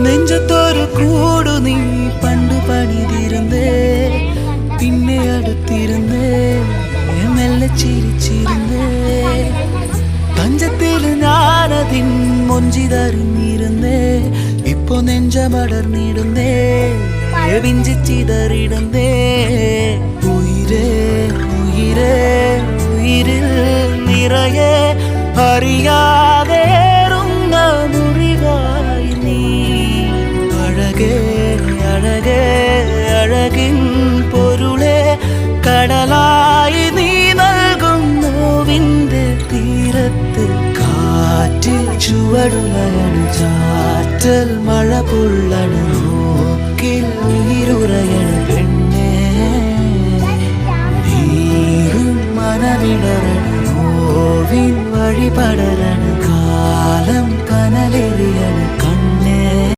നെഞ്ചത്തൊരു കൂടു നീ പണ്ടു പണിതിരുന്നേ, പിന്നെ അടുത്തിരുന്നേ, മെല്ലെ ചിരിച്ചിരുന്നേ. പഞ്ചത്തിൽ ഞാനതിൻ മൊഞ്ചിതറിഞ്ഞിരുന്നേ, ഇപ്പൊ നെഞ്ചമടർന്നിടുന്നേ, വിഞ്ചിച്ചിതറിടുന്നേ. ഉയിരേ ഉയിരേ ഉയിരിൽ നിറയെ അറിയാതേറുന്ന മുറിവായി നീ. അഴകേ അഴകേ അഴകിൻ പൊരുളെ കടലായി നീ നൽകും നോവിൻ്റെ തീരത്ത്. കാറ്റിൽ ചുവടുലയണ് ചാറ്റൽ മഴ പുള്ളണ് നോക്കിൽ ഉയിരുറയണ് പെണ്ണേ. നീറും മനമിടറണ് നോവിൻ വഴി പടരണം കാലം കനലെറിയണം